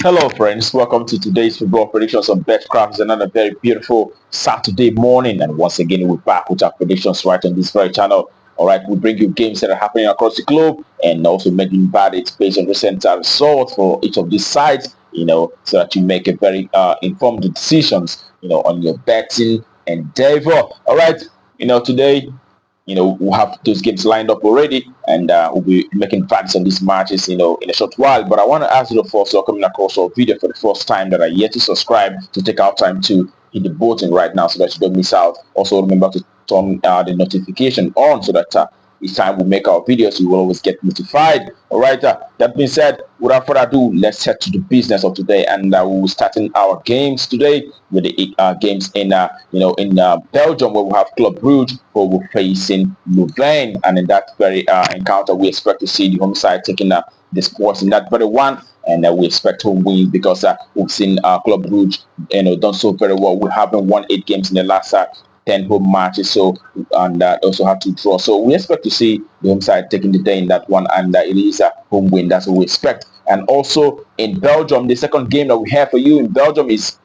Hello, friends. Welcome to today's football predictions on BetCraft. It's another very beautiful Saturday morning, and once again, we're back with our predictions right on this very channel. All right, we bring you games that are happening across the globe, and also making verdicts based on recent results for each of these sides. So that you make a very informed decisions. On your betting endeavor. All right. Today we'll have those games lined up already, and we'll be making facts on these matches, in a short while. But I want to ask you, folks who are coming across our video for the first time that are yet to subscribe, to take our time to hit the button right now so that you don't miss out. Also, remember to turn the notification on so that each time we make our videos, you will always get notified. All right. That being said, without further ado, let's head to the business of today, and we'll start in our games today with the games in Belgium, where we have Club Brugge, who will facing Louvain, and in that very encounter, we expect to see the home side taking the sports in that very one. And we expect home wins because we've seen Club Brugge, done so very well. We haven't won 8 games in the last 10 home matches, so and also have to draw. So we expect to see the home side taking the day in that one, and it is a home win. That's what we expect. And also in Belgium, the second game that we have for you in Belgium is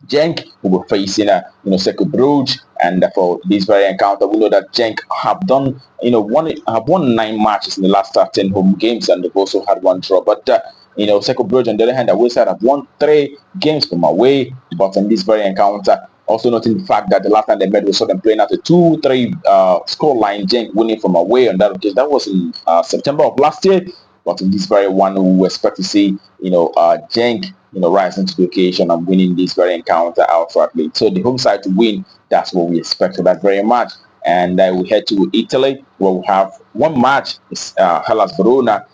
Genk, who will facing Cercle Brugge, and for this very encounter, we know that Genk have done have won 9 matches in the last 10 home games, and they've also had 1 draw. But Cercle Brugge, on the other hand, away side have won 3 games from away. But in this very encounter, also noting the fact that the last time they met, we saw them playing at a 2-3 score line. Genk winning from away on that occasion. That was in September of last year. But in this very one, we expect to see Genk rising to the occasion and winning this very encounter outrightly. So the home side to win, that's what we expect for that very match. And we head to Italy, where we have one match. It's Hellas Verona,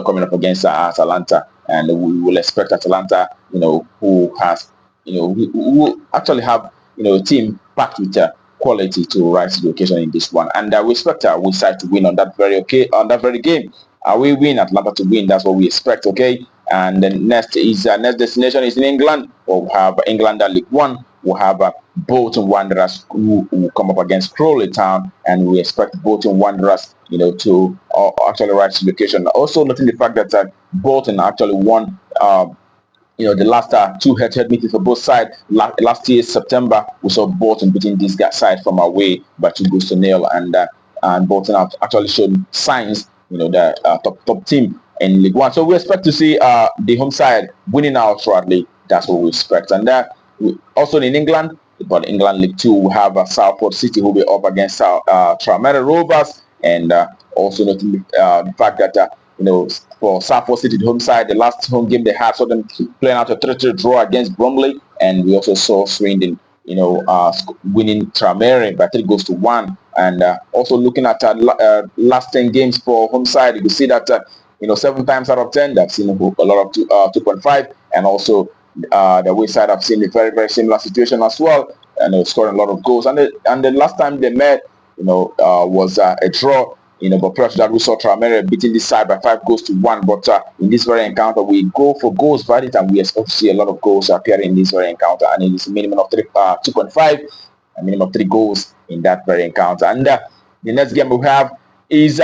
coming up against Atalanta, and we will expect Atalanta, who has, who actually have, a team packed with quality to rise to the occasion in this one. And we expect we side to win on that very game. We win, Atlanta to win. That's what we expect. Okay. And then next destination is in England. We'll have England League One. We'll have Bolton Wanderers, who will come up against Crawley Town, and we expect Bolton Wanderers, to actually rise to the occasion. Also, noting the fact that Bolton actually won, the last 2 head-to-head meetings for both sides. Last year, September, we saw Bolton beating this side from away by 2-0, and Bolton have actually shown signs, the top team in League One. So we expect to see the home side winning out shortly. That's what we expect. And also in England, but England League Two, we have Salford City, who will be up against Primeira Rovers, and also noting the fact that for Salford City, the home side, the last home game they had, saw them playing out a 3-3 draw against Bromley, and we also saw Swindon, winning Primeira by 3-1. And also looking at last 10 games for home side, you can see that 7 times out of 10 they've seen a lot of 2.5, and also the away side have seen a very, very similar situation as well, and they're scoring a lot of goals. And the last time they met, was a draw. But prior to that, we saw Primeira beating this side by 5-1. But in this very encounter, we go for goals verdict, and we expect to see a lot of goals appearing in this very encounter. And it is a minimum of 2.5, a minimum of 3 goals in that very encounter. And the next game we have is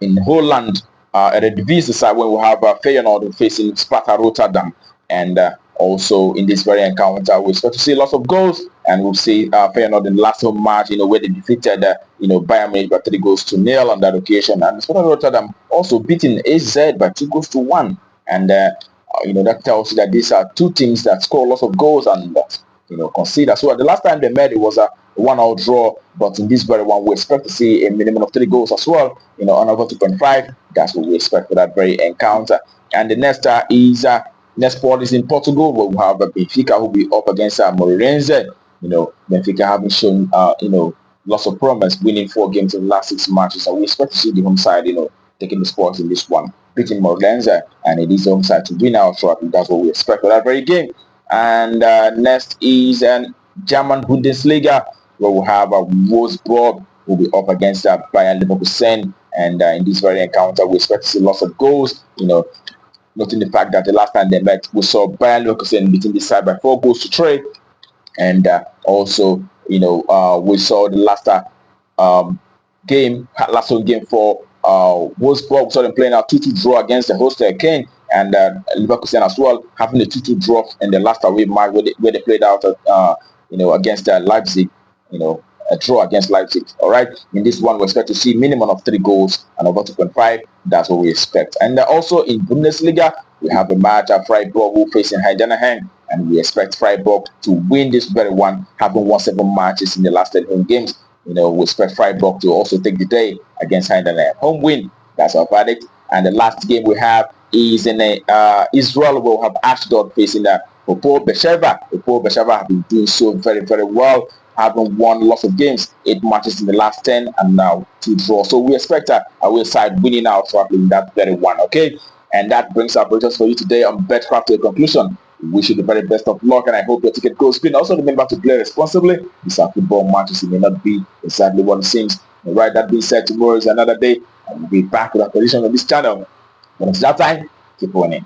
in Holland, Eredivisie side, when we have Feyenoord facing Sparta Rotterdam. And also in this very encounter, we expect to see lots of goals, and we'll see Feyenoord in the last home match, where they defeated Bayern Munich by 3-0 on that occasion, and Sparta Rotterdam also beating AZ by 2-1, and that tells you that these are 2 teams that score lots of goals and concede as well. The last time they met, it was a 1-1 draw, but in this very one, we expect to see a minimum of 3 goals as well, another 2.5. That's what we expect for that very encounter. And the next next sport is in Portugal, where we have Benfica, who will be up against Moreirense. Benfica having shown, lots of promise, winning 4 games in the last 6 matches. And we expect to see the home side, taking the sports in this one, beating Moreirense, and it is the home side to win out shortly. That's what we expect for that very game. And next is German Bundesliga, where we have Wolfsburg, who will be up against Bayern Leverkusen. And in this very encounter, we expect to see lots of goals, noting the fact that the last time they met, we saw Bayern Leverkusen beating this side by 4-3. And also, we saw the last home game for Wolfsburg. We saw them playing a 2-2 draw against the host Kane. and Leverkusen as well, having a 2-2 draw in the last away match where they played out, against Leipzig. A draw against Leipzig. All right. In this one, we expect to see minimum of 3 goals and over 2.5. That's what we expect. And also in Bundesliga, we have a match at Freiburg who facing Heidenheim, and we expect Freiburg to win this very one, having won 7 matches in the last 10 home games. We expect Freiburg to also take the day against Heidenheim. Home win. That's our verdict. And the last game we have is in Israel. We'll have Ashdod facing the Oppo Beersheva. Oppo Beersheva have been doing so very, very well, having won lots of games, 8 matches in the last 10, and now 2 draws. So we expect a away side winning out in that very one. Okay, and that brings our projects for you today on Betcraft to a conclusion. We wish you the very best of luck, and I hope your ticket goes green. Also remember to play responsibly. These are football matches. It may not be exactly what it seems. All right, that being said, tomorrow is another day, and we'll be back with a position on this channel. But until that time, keep winning.